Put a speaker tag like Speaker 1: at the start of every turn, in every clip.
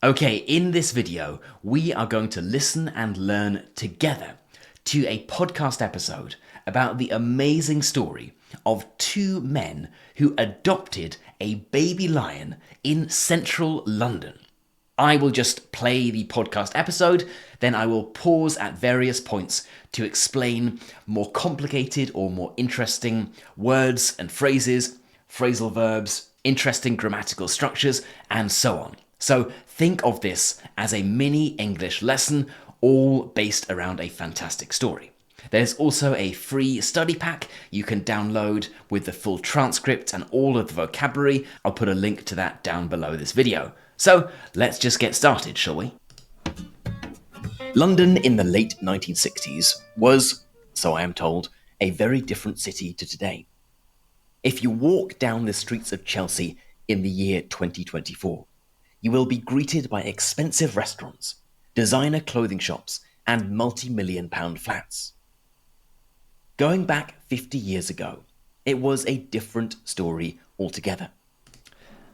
Speaker 1: Okay, in this video, we are going to listen and learn together to a podcast episode about the amazing story of two men who adopted a baby lion in central London. I will just play the podcast episode, then I will pause at various points to explain more complicated or more interesting words and phrases, phrasal verbs, interesting grammatical structures, and so on. So think of this as a mini English lesson, all based around a fantastic story. There's also a free study pack you can download with the full transcript and all of the vocabulary. I'll put a link to that down below this video. So let's just get started, shall we? London in the late 1960s was, so I am told, a very different city to today. If you walk down the streets of Chelsea in the year 2024, you will be greeted by expensive restaurants, designer clothing shops, and multi-million-pound flats. Going back 50 years ago, it was a different story altogether.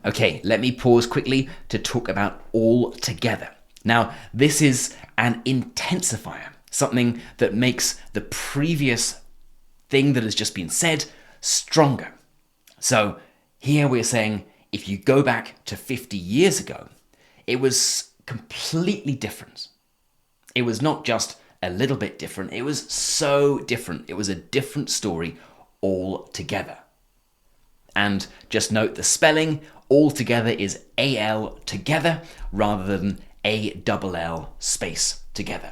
Speaker 1: Okay, let me pause quickly to talk about altogether. Now, this is an intensifier, something that makes the previous thing that has just been said stronger. So here we're saying, if you go back to 50 years ago, it was completely different. It was not just a little bit different, it was so different. It was a different story altogether. And just note the spelling, altogether is A-L together rather than A-double-L space together.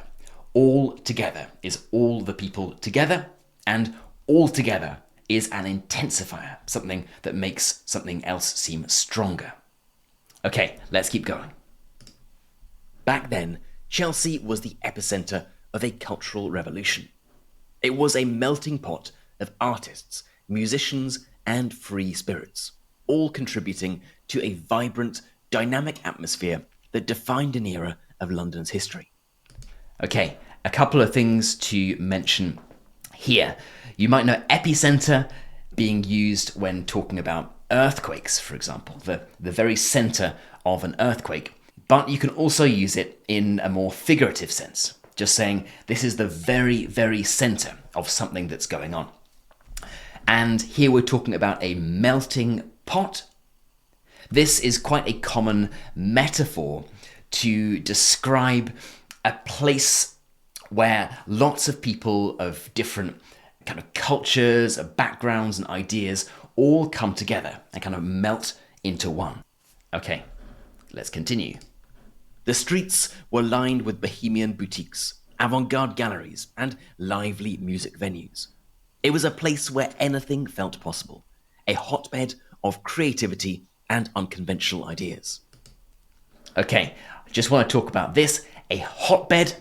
Speaker 1: All together is all the people together, and altogether is an intensifier, something that makes something else seem stronger. Okay, let's keep going. Back then, Chelsea was the epicenter of a cultural revolution. It was a melting pot of artists, musicians, and free spirits, all contributing to a vibrant, dynamic atmosphere that defined an era of London's history. Okay, a couple of things to mention here. You might know epicenter being used when talking about earthquakes, for example, the very center of an earthquake. But you can also use it in a more figurative sense, just saying this is the very, very center of something that's going on. And here we're talking about a melting pot. This is quite a common metaphor to describe a place where lots of people of different kind of cultures, backgrounds, and ideas all come together and kind of melt into one. Okay, let's continue. The streets were lined with bohemian boutiques, avant-garde galleries, and lively music venues. It was a place where anything felt possible, a hotbed of creativity and unconventional ideas. Okay, I just want to talk about this, a hotbed.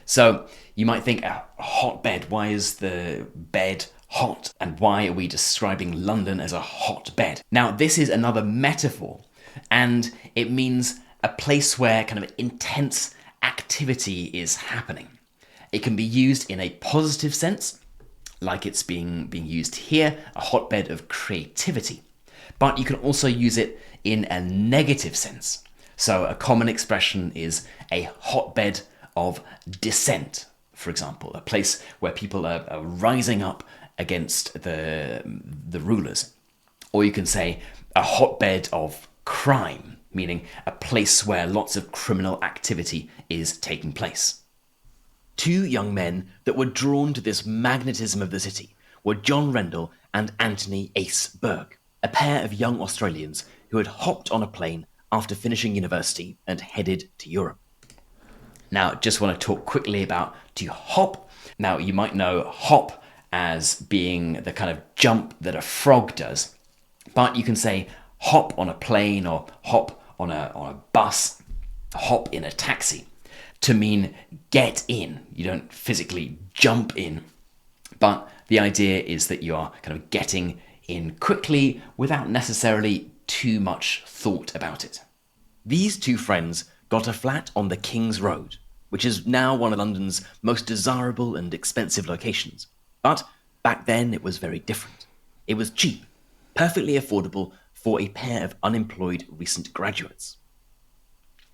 Speaker 1: So you might think, a hotbed, why is the bed hot? And why are we describing London as a hotbed? Now, this is another metaphor, and it means a place where kind of intense activity is happening. It can be used in a positive sense, like it's being used here, a hotbed of creativity. But you can also use it in a negative sense. So a common expression is a hotbed of dissent, for example, a place where people are rising up against the rulers. Or you can say a hotbed of crime, meaning a place where lots of criminal activity is taking place. Two young men that were drawn to this magnetism of the city were John Rendell and Anthony Ace Berg, a pair of young Australians who had hopped on a plane after finishing university and headed to Europe. Now, just want to talk quickly about to hop. Now, you might know hop as being the kind of jump that a frog does, but you can say hop on a plane or hop on a bus, hop in a taxi, to mean get in. You don't physically jump in, but the idea is that you are kind of getting in quickly without necessarily too much thought about it. These two friends got a flat on the King's Road, which is now one of London's most desirable and expensive locations. But back then it was very different. It was cheap, perfectly affordable for a pair of unemployed recent graduates.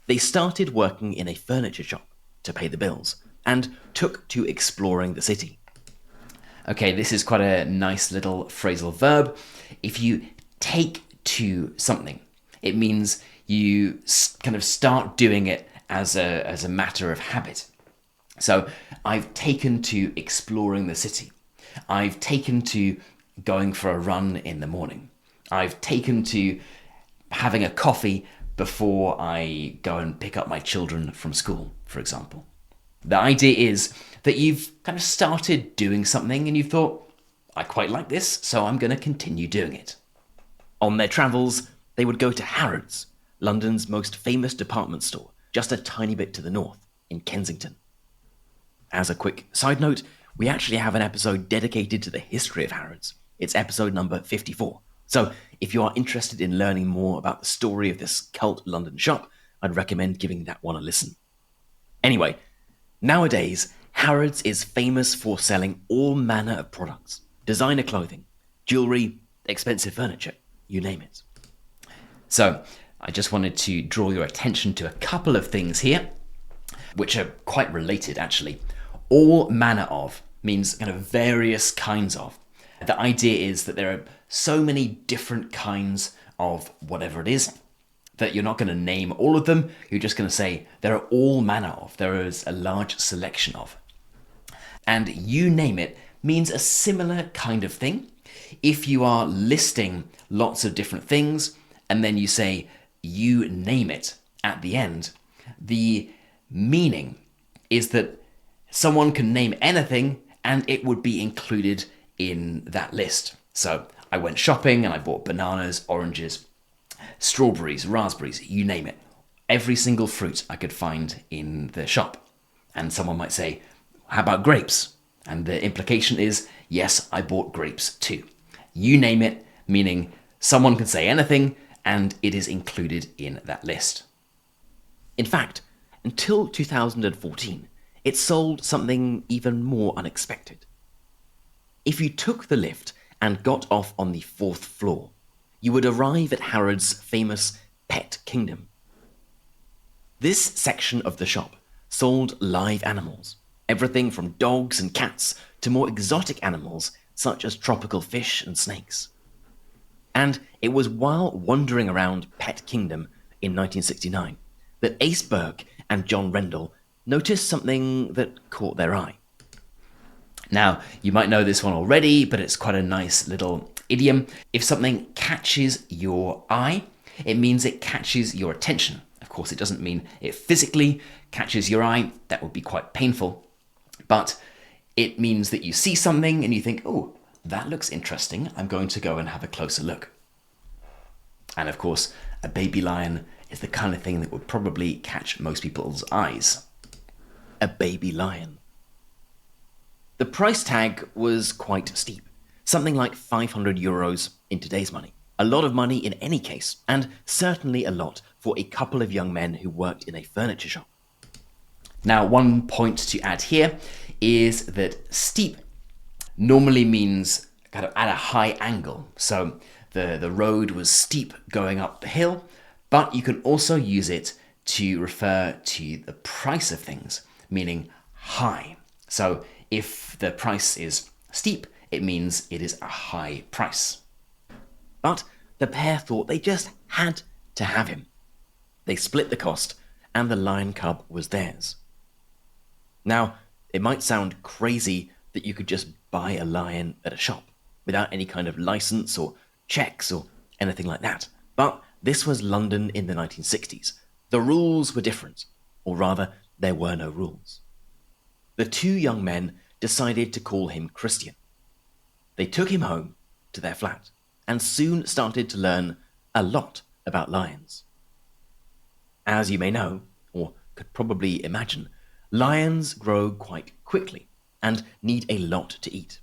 Speaker 1: They started working in a furniture shop to pay the bills and took to exploring the city.
Speaker 2: Okay, this is quite a nice little phrasal verb. If you take to something, it means you kind of start doing it as a matter of habit. So I've taken to exploring the city. I've taken to going for a run in the morning. I've taken to having a coffee before I go and pick up my children from school, for example. The idea is that you've kind of started doing something and you thought, I quite like this, so I'm going to continue doing it.
Speaker 1: On their travels, they would go to Harrods, London's most famous department store, just a tiny bit to the north, in Kensington. As a quick side note, we actually have an episode dedicated to the history of Harrods. It's episode number 54. So if you are interested in learning more about the story of this cult London shop, I'd recommend giving that one a listen. Anyway, nowadays, Harrods is famous for selling all manner of products. Designer clothing, jewellery, expensive furniture, you name it.
Speaker 2: So I just wanted to draw your attention to a couple of things here, which are quite related actually. All manner of means kind of various kinds of. The idea is that there are so many different kinds of whatever it is that you're not going to name all of them. You're just going to say there are all manner of. There is a large selection of. And you name it means a similar kind of thing. If you are listing lots of different things and then you say you name it at the end, the meaning is that someone can name anything and it would be included in that list. So I went shopping and I bought bananas, oranges, strawberries, raspberries, you name it. Every single fruit I could find in the shop. And someone might say, how about grapes? And the implication is, yes, I bought grapes too. You name it, meaning someone can say anything and it is included in that list.
Speaker 1: In fact, until 2014, it sold something even more unexpected. If you took the lift and got off on the 4th floor, you would arrive at Harrods' famous Pet Kingdom. This section of the shop sold live animals, everything from dogs and cats to more exotic animals such as tropical fish and snakes. And it was while wandering around Pet Kingdom in 1969 that Ace Burke and John Rendell noticed something that caught their eye.
Speaker 2: Now, you might know this one already, but it's quite a nice little idiom. If something catches your eye, it means it catches your attention. Of course, it doesn't mean it physically catches your eye. That would be quite painful. But it means that you see something and you think, oh, that looks interesting. I'm going to go and have a closer look. And of course, a baby lion is the kind of thing that would probably catch most people's eyes.
Speaker 1: A baby lion. The price tag was quite steep, something like €500 in today's money. A lot of money in any case, and certainly a lot for a couple of young men who worked in a furniture shop.
Speaker 2: Now, one point to add here is that steep normally means kind of at a high angle. So the road was steep going up the hill, but you can also use it to refer to the price of things, meaning high. So if the price is steep, it means it is a high price.
Speaker 1: But the pair thought they just had to have him. They split the cost, and the lion cub was theirs. Now, it might sound crazy that you could just buy a lion at a shop without any kind of license or checks or anything like that. But this was London in the 1960s. The rules were different, or rather, there were no rules. The two young men decided to call him Christian. They took him home to their flat and soon started to learn a lot about lions. As you may know, or could probably imagine, lions grow quite quickly and need a lot to eat.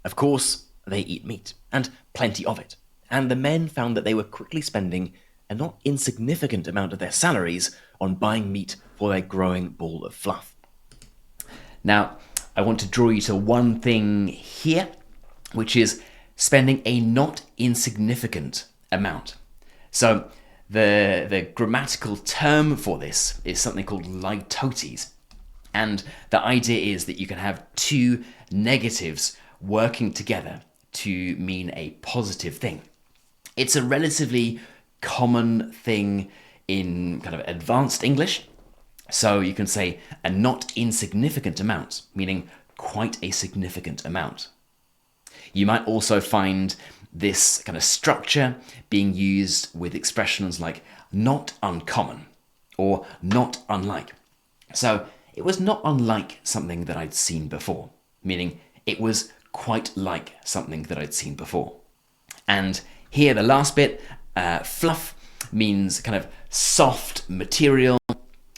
Speaker 1: Of course, they eat meat, and plenty of it, and the men found that they were quickly spending a not insignificant amount of their salaries on buying meat for their growing ball of fluff.
Speaker 2: Now, I want to draw you to one thing here, which is spending a not insignificant amount. So The grammatical term for this is something called litotes. And the idea is that you can have two negatives working together to mean a positive thing. It's a relatively common thing in kind of advanced English. So you can say a not insignificant amount, meaning quite a significant amount. You might also find this kind of structure being used with expressions like not uncommon or not unlike. So it was not unlike something that I'd seen before, meaning it was quite like something that I'd seen before. And here, the last bit, fluff, means kind of soft material,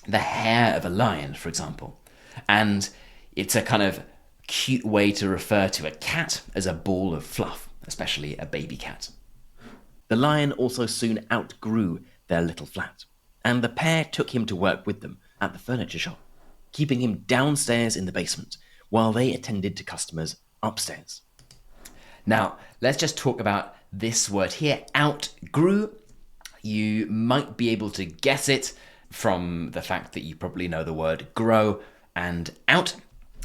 Speaker 2: the hair of a lion, for example. And it's a kind of cute way to refer to a cat as a ball of fluff, especially a baby cat.
Speaker 1: The lion also soon outgrew their little flat, and the pair took him to work with them at the furniture shop, keeping him downstairs in the basement while they attended to customers upstairs.
Speaker 2: Now, let's just talk about this word here, outgrew. You might be able to guess it from the fact that you probably know the word grow and out.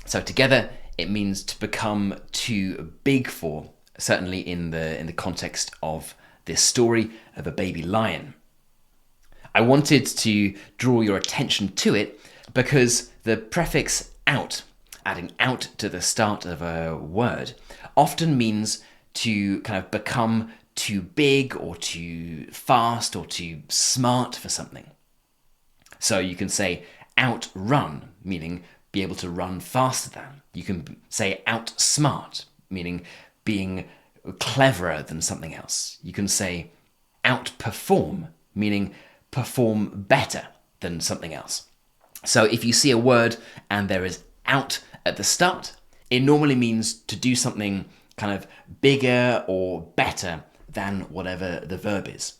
Speaker 2: So together, it means to become too big for, certainly in the context of this story of a baby lion. I wanted to draw your attention to it because the prefix out, adding out to the start of a word, often means to kind of become too big or too fast or too smart for something. So you can say outrun, meaning be able to run faster than. You can say outsmart, meaning being cleverer than something else. You can say outperform, meaning perform better than something else. So if you see a word and there is out at the start, it normally means to do something kind of bigger or better than whatever the verb is.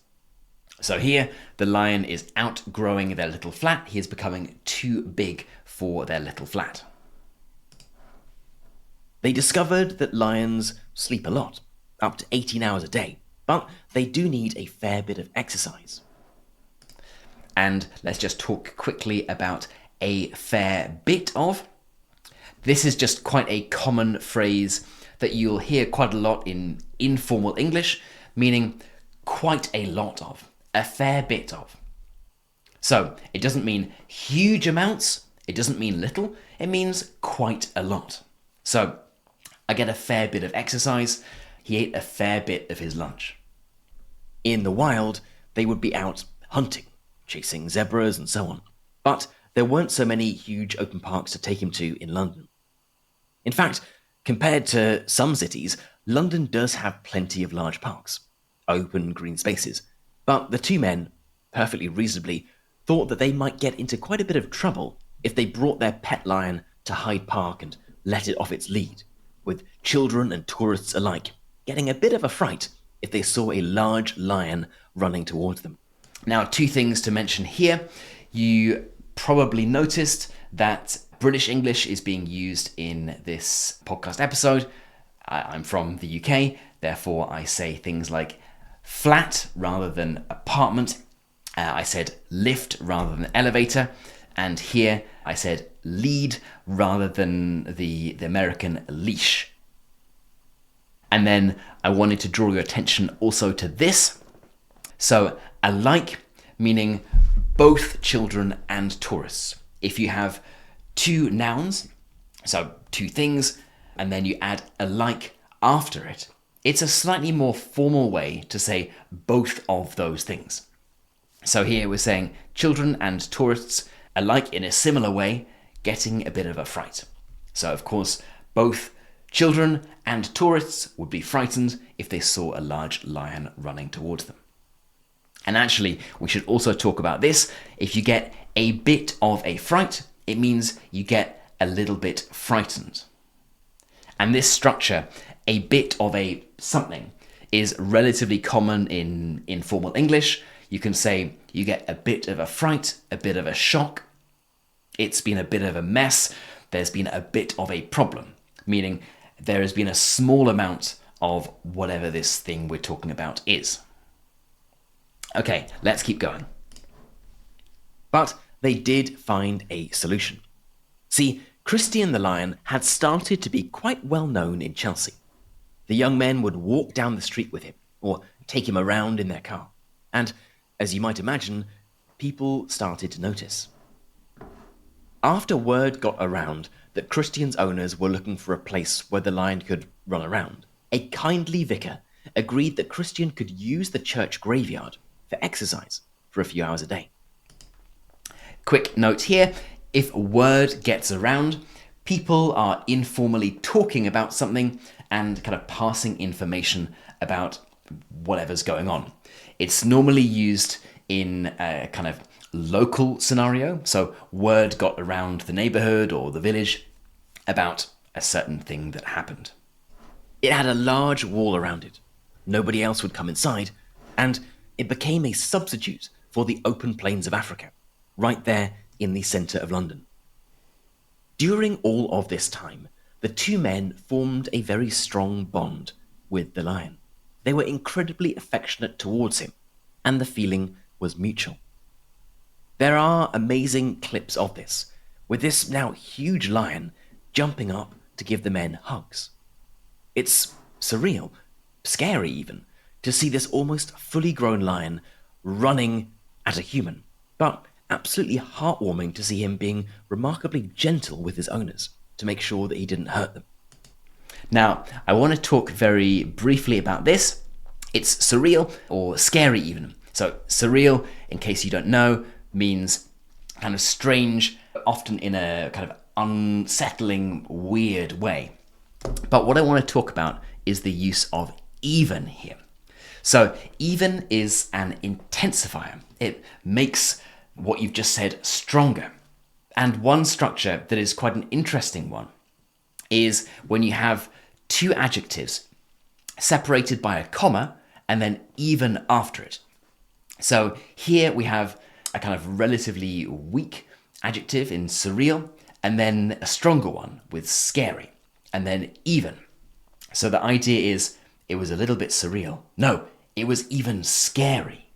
Speaker 2: So here, the lion is outgrowing their little flat. He is becoming too big for their little flat.
Speaker 1: They discovered that lions sleep a lot, up to 18 hours a day, but they do need a fair bit of exercise.
Speaker 2: And let's just talk quickly about a fair bit of. This is just quite a common phrase that you'll hear quite a lot in informal English, meaning quite a lot of, a fair bit of. So it doesn't mean huge amounts, it doesn't mean little, it means quite a lot. So I get a fair bit of exercise, he ate a fair bit of his lunch.
Speaker 1: In the wild, they would be out hunting, chasing zebras and so on. But there weren't so many huge open parks to take him to in London. In fact, compared to some cities, London does have plenty of large parks, open green spaces. But the two men, perfectly reasonably, thought that they might get into quite a bit of trouble if they brought their pet lion to Hyde Park and let it off its lead, with children and tourists alike getting a bit of a fright if they saw a large lion running towards them.
Speaker 2: Now, two things to mention here. You probably noticed that British English is being used in this podcast episode. I'm from the UK, therefore I say things like flat rather than apartment. I said lift rather than elevator. And here I said lead rather than the American leash. And then I wanted to draw your attention also to this. So alike, meaning both children and tourists. If you have two nouns, so two things, and then you add alike after it, it's a slightly more formal way to say both of those things. So here we're saying children and tourists alike in a similar way, getting a bit of a fright. So of course, both children and tourists would be frightened if they saw a large lion running towards them. And actually, we should also talk about this. If you get a bit of a fright, it means you get a little bit frightened. And this structure, a bit of a something, is relatively common in informal English. You can say you get a bit of a fright, a bit of a shock. It's been a bit of a mess. There's been a bit of a problem, meaning there has been a small amount of whatever this thing we're talking about is. Okay, let's keep going.
Speaker 1: But they did find a solution. See, Christian the Lion had started to be quite well known in Chelsea. The young men would walk down the street with him, or take him around in their car. And, as you might imagine, people started to notice. After word got around that Christian's owners were looking for a place where the lion could run around, a kindly vicar agreed that Christian could use the church graveyard for exercise for a few hours a day.
Speaker 2: Quick note here, if word gets around, people are informally talking about something and kind of passing information about whatever's going on. It's normally used in a kind of local scenario, so word got around the neighborhood or the village about a certain thing that happened.
Speaker 1: It had a large wall around it. Nobody else would come inside, and it became a substitute for the open plains of Africa, right there in the centre of London. During all of this time, the two men formed a very strong bond with the lion. They were incredibly affectionate towards him, and the feeling was mutual. There are amazing clips of this, with this now huge lion jumping up to give the men hugs. It's surreal, scary even, to see this almost fully grown lion running at a human, but absolutely heartwarming to see him being remarkably gentle with his owners to make sure that he didn't hurt them.
Speaker 2: Now, I want to talk very briefly about this. It's surreal or scary even. So surreal, in case you don't know, means kind of strange, often in a kind of unsettling, weird way. But what I want to talk about is the use of even here. So even is an intensifier. It makes what you've just said stronger. And one structure that is quite an interesting one is when you have two adjectives separated by a comma and then even after it. So here we have a kind of relatively weak adjective in surreal, and then a stronger one with scary, and then even. So the idea is it was a little bit surreal. No, it was even scary.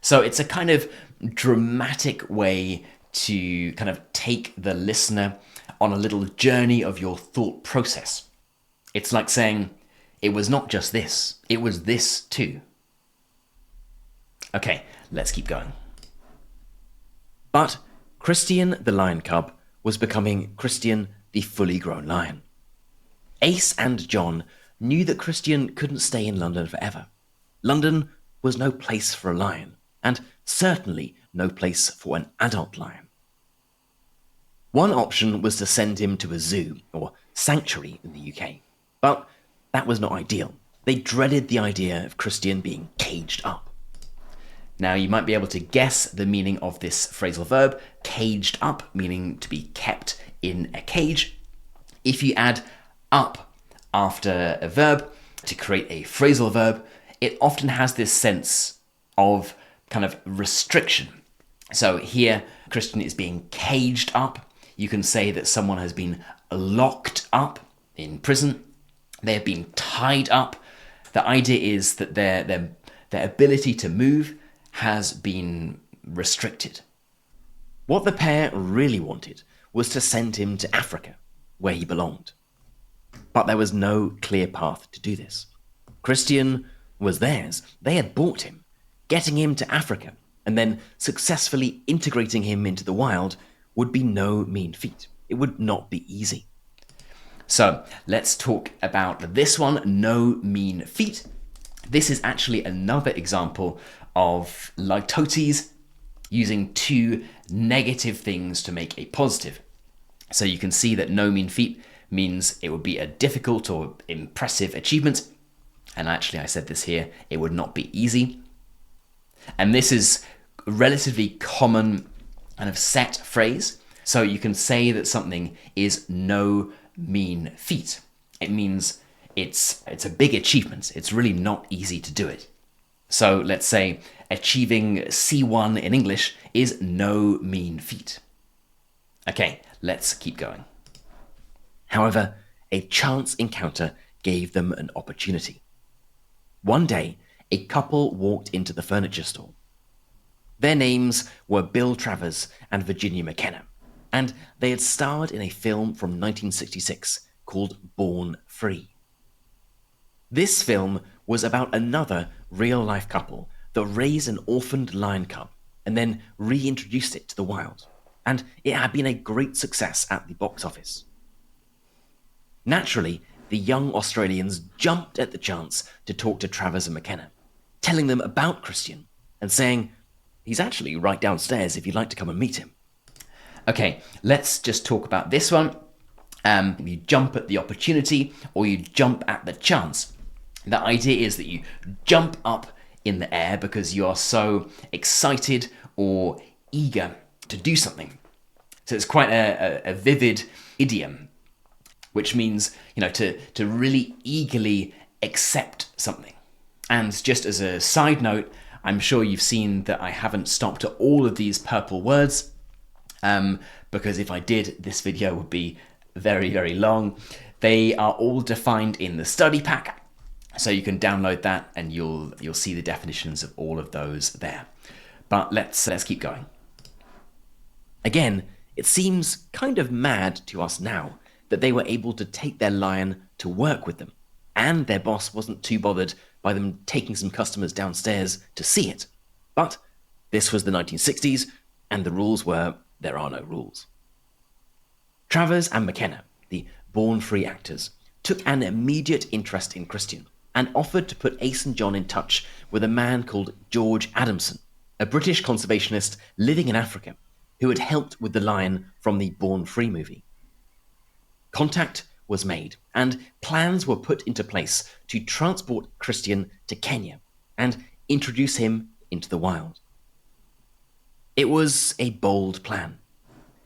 Speaker 2: So it's a kind of dramatic way to kind of take the listener on a little journey of your thought process. It's like saying, it was not just this, it was this too. Okay, let's keep going.
Speaker 1: But Christian the lion cub was becoming Christian the fully grown lion. Ace and John knew that Christian couldn't stay in London forever. London was no place for a lion, and certainly no place for an adult lion. One option was to send him to a zoo or sanctuary in the UK, but that was not ideal. They dreaded the idea of Christian being caged up.
Speaker 2: Now you might be able to guess the meaning of this phrasal verb, caged up, meaning to be kept in a cage. If you add up after a verb to create a phrasal verb, it often has this sense of kind of restriction. So here, Christian is being caged up. You can say that someone has been locked up in prison. They have been tied up. The idea is that their ability to move has been restricted.
Speaker 1: What the pair really wanted was to send him to Africa, where he belonged. But there was no clear path to do this. Christian was theirs. They had bought him. Getting him to Africa and then successfully integrating him into the wild would be no mean feat. It would not be easy.
Speaker 2: So let's talk about this one, no mean feat. This is actually another example of litotes using two negative things to make a positive. So you can see that no mean feat means it would be a difficult or impressive achievement. And actually, I said this here, it would not be easy. And this is a relatively common kind of set phrase. So you can say that something is no mean feat. It means it's a big achievement. It's really not easy to do it. So let's say achieving C1 in English is no mean feat. Okay, let's keep going.
Speaker 1: However, a chance encounter gave them an opportunity. One day, a couple walked into the furniture store Their names were Bill Travers and Virginia McKenna, and they had starred in a film from 1966 called Born Free. This film was about another real-life couple that raised an orphaned lion cub and then reintroduced it to the wild, and it had been a great success at the box office. Naturally, the young Australians jumped at the chance to talk to Travers and McKenna, telling them about Christian and saying, he's actually right downstairs if you'd like to come and meet him.
Speaker 2: Okay, let's just talk about this one. You jump at the opportunity or you jump at the chance. The idea is that you jump up in the air because you are so excited or eager to do something. So it's quite a vivid idiom, which means, to really eagerly accept something. And just as a side note, I'm sure you've seen that I haven't stopped at all of these purple words, because if I did, this video would be very, very long. They are all defined in the study pack, so you can download that and you'll see the definitions of all of those there. But let's keep going.
Speaker 1: Again, it seems kind of mad to us now that they were able to take their lion to work with them, and their boss wasn't too bothered by them taking some customers downstairs to see it. But this was the 1960s, and the rules were there are no rules. Travers and McKenna, the Born Free actors, took an immediate interest in Christian and offered to put Ace and John in touch with a man called George Adamson, a British conservationist living in Africa who had helped with the lion from the Born Free movie. Contact was made, and plans were put into place to transport Christian to Kenya and introduce him into the wild. It was a bold plan.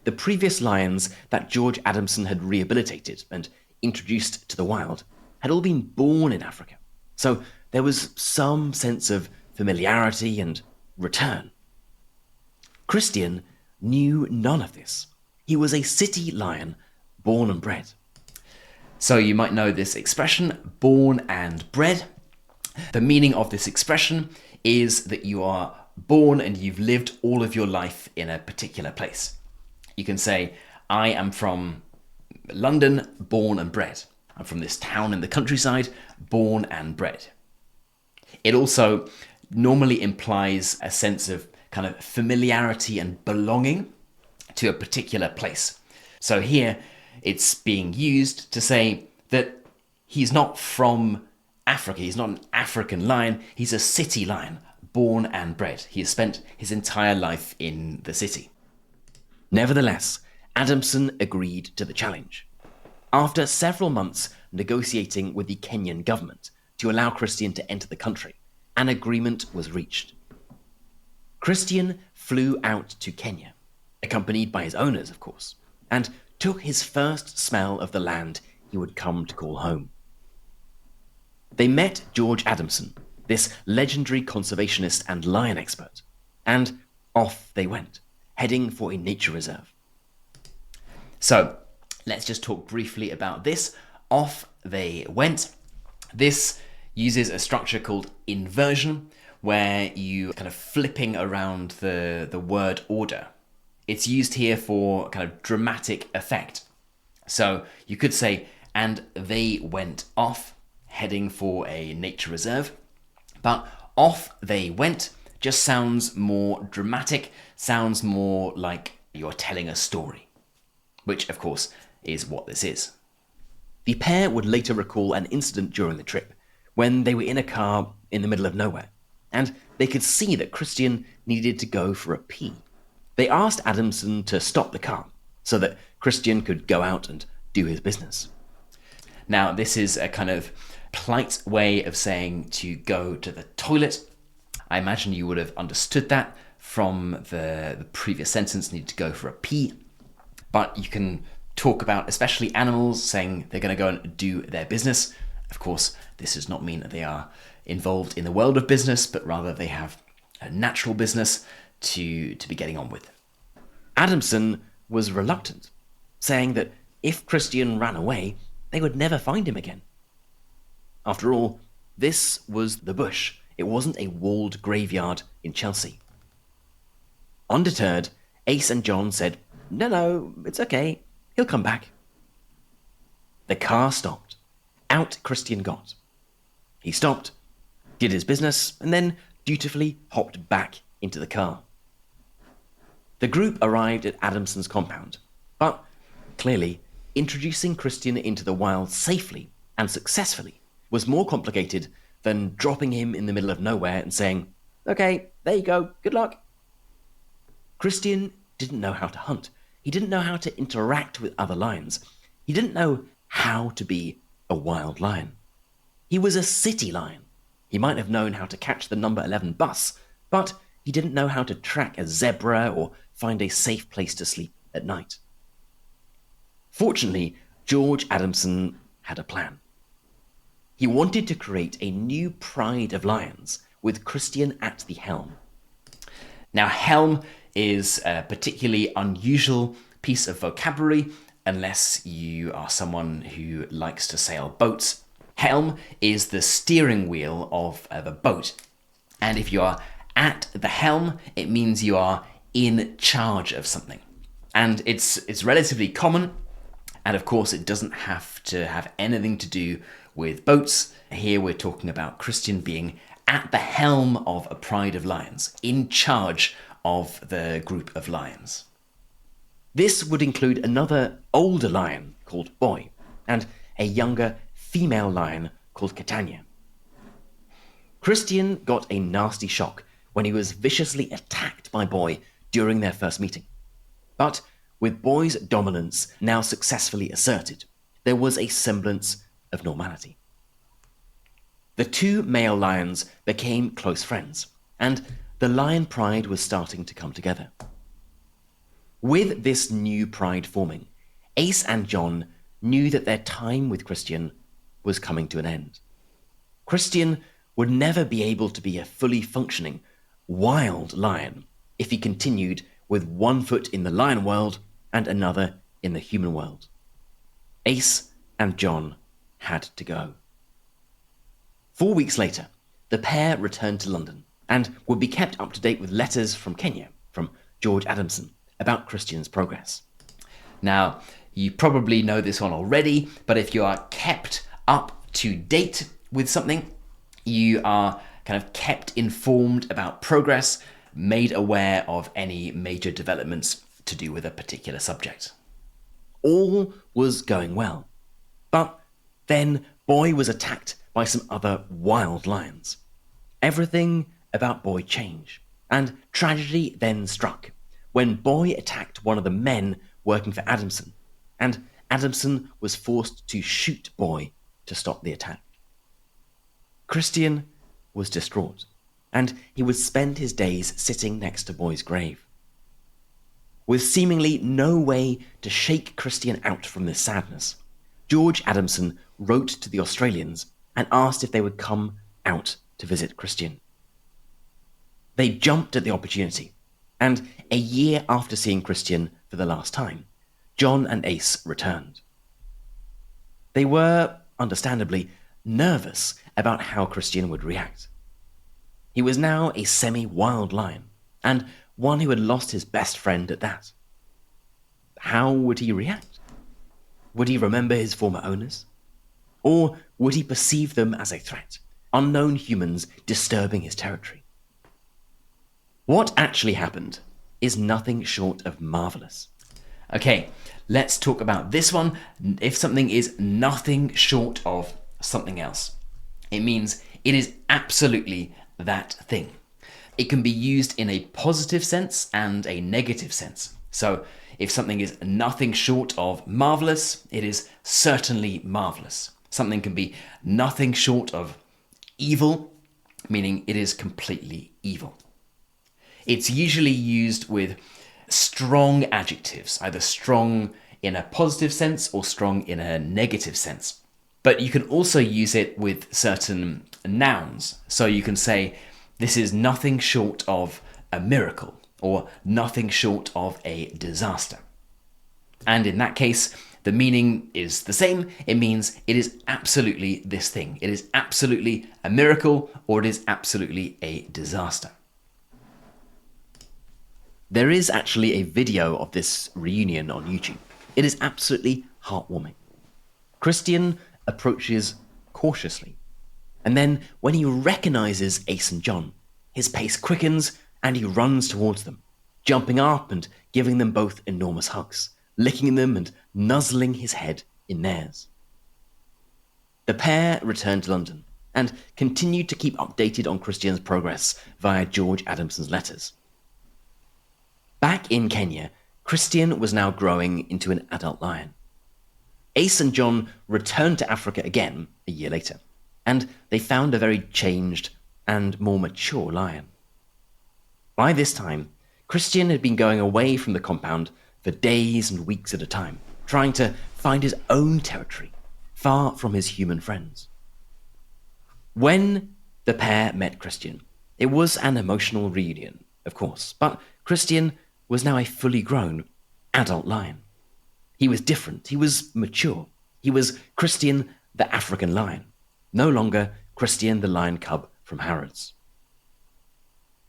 Speaker 1: The previous lions that George Adamson had rehabilitated and introduced to the wild had all been born in Africa, so there was some sense of familiarity and return. Christian knew none of this. He was a city lion, born and bred.
Speaker 2: So you might know this expression, born and bred. The meaning of this expression is that you are born and you've lived all of your life in a particular place. You can say, I am from London, born and bred. I'm from this town in the countryside, born and bred. It also normally implies a sense of kind of familiarity and belonging to a particular place. So here it's being used to say that he's not from Africa, he's not an African lion, he's a city lion, born and bred. He has spent his entire life in the city.
Speaker 1: Nevertheless, Adamson agreed to the challenge. After several months negotiating with the Kenyan government to allow Christian to enter the country, an agreement was reached. Christian flew out to Kenya, accompanied by his owners, of course, and took his first smell of the land he would come to call home. They met George Adamson, this legendary conservationist and lion expert, and off they went, heading for a nature reserve.
Speaker 2: So let's just talk briefly about this. Off they went. This uses a structure called inversion, where you kind of flipping around the word order. It's used here for kind of dramatic effect. So you could say, and they went off, heading for a nature reserve. But off they went just sounds more dramatic, sounds more like you're telling a story, which of course is what this is. The pair would later recall an incident during the trip when they were in a car in the middle of nowhere, and they could see that Christian needed to go for a pee. They asked Adamson to stop the car so that Christian could go out and do his business. Now, this is a kind of polite way of saying to go to the toilet. I imagine you would have understood that from the previous sentence, need to go for a pee. But you can talk about, especially animals, saying they're going to go and do their business. Of course, this does not mean that they are involved in the world of business, but rather they have a natural business to be getting on with. Adamson was reluctant, saying that if Christian ran away, they would never find him again. After all, this was the bush. It wasn't a walled graveyard in Chelsea.
Speaker 1: Undeterred, Ace and John said, No, it's okay. He'll come back. The car stopped. Out Christian got. He stopped, did his business, and then dutifully hopped back into the car. The group arrived at Adamson's compound, but clearly, introducing Christian into the wild safely and successfully was more complicated than dropping him in the middle of nowhere and saying, Okay, there you go, good luck. Christian didn't know how to hunt. He didn't know how to interact with other lions. He didn't know how to be a wild lion. He was a city lion. He might have known how to catch the number 11 bus, but he didn't know how to track a zebra or find a safe place to sleep at night. Fortunately, George Adamson had a plan. He wanted to create a new pride of lions with Christian at the helm.
Speaker 2: Now, helm is a particularly unusual piece of vocabulary unless you are someone who likes to sail boats. Helm is the steering wheel of a boat. And if you are at the helm, it means you are in charge of something. And it's relatively common. And of course, it doesn't have to have anything to do with boats. Here we're talking about Christian being at the helm of a pride of lions, in charge of the group of lions.
Speaker 1: This would include another older lion called Boy and a younger female lion called Catania. Christian got a nasty shock when he was viciously attacked by Boy during their first meeting. But with Boy's dominance now successfully asserted, there was a semblance of normality. The two male lions became close friends, and the lion pride was starting to come together. With this new pride forming, Ace and John knew that their time with Christian was coming to an end. Christian would never be able to be a fully functioning, wild lion if he continued with one foot in the lion world and another in the human world. Ace and John had to go. 4 weeks later, the pair returned to London and would be kept up to date with letters from Kenya, from George Adamson, about Christian's progress.
Speaker 2: Now, you probably know this one already, but if you are kept up to date with something, you are kind of kept informed about progress, made aware of any major developments to do with a particular subject.
Speaker 1: All was going well, but then Boy was attacked by some other wild lions. Everything about Boy changed, and tragedy then struck when Boy attacked one of the men working for Adamson, and Adamson was forced to shoot Boy to stop the attack. Christian was distraught, and he would spend his days sitting next to Boy's grave. With seemingly no way to shake Christian out from this sadness, George Adamson wrote to the Australians and asked if they would come out to visit Christian. They jumped at the opportunity, and a year after seeing Christian for the last time, John and Ace returned. They were, understandably, nervous about how Christian would react. He was now a semi-wild lion, and one who had lost his best friend at that. How would he react? Would he remember his former owners? Or would he perceive them as a threat, unknown humans disturbing his territory? What actually happened is nothing short of marvelous.
Speaker 2: Okay, let's talk about this one. If something is nothing short of something else, it means it is absolutely that thing. It can be used in a positive sense and a negative sense. So if something is nothing short of marvelous, it is certainly marvelous. Something can be nothing short of evil, meaning it is completely evil. It's usually used with strong adjectives, either strong in a positive sense or strong in a negative sense. But you can also use it with certain nouns. So you can say, this is nothing short of a miracle, or nothing short of a disaster. And in that case, the meaning is the same. It means it is absolutely this thing. It is absolutely a miracle, or it is absolutely a disaster.
Speaker 1: There is actually a video of this reunion on YouTube. It is absolutely heartwarming. Christian approaches cautiously, and then when he recognizes Ace and John, his pace quickens and he runs towards them, jumping up and giving them both enormous hugs, licking them and nuzzling his head in theirs. The pair returned to London and continued to keep updated on Christian's progress via George Adamson's letters. Back in Kenya, Christian was now growing into an adult lion. Ace and John returned to Africa again a year later, and they found a very changed and more mature lion. By this time, Christian had been going away from the compound for days and weeks at a time, trying to find his own territory, far from his human friends. When the pair met Christian, it was an emotional reunion, of course, but Christian was now a fully grown adult lion. He was different, he was mature, he was Christian the African lion, no longer Christian the lion cub from Harrods.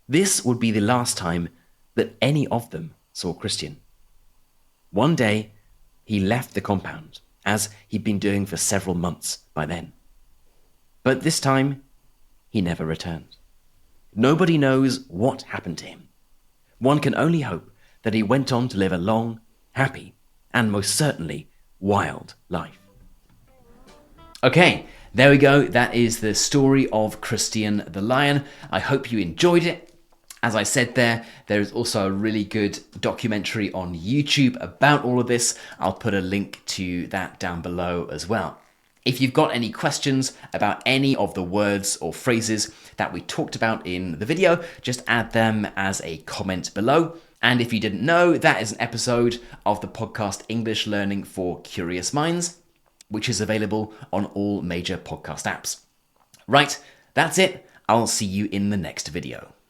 Speaker 1: This would be the last time that any of them saw Christian. One day, he left the compound, as he'd been doing for several months by then. But this time, he never returned. Nobody knows what happened to him. One can only hope that he went on to live a long, happy, and most certainly wild life.
Speaker 2: Okay, there we go. That is the story of Christian the Lion. I hope you enjoyed it. As I said there is also a really good documentary on YouTube about all of this. I'll put a link to that down below as well. If you've got any questions about any of the words or phrases that we talked about in the video, just add them as a comment below. And if you didn't know, that is an episode of the podcast English Learning for Curious Minds, which is available on all major podcast apps. Right, that's it. I'll see you in the next video.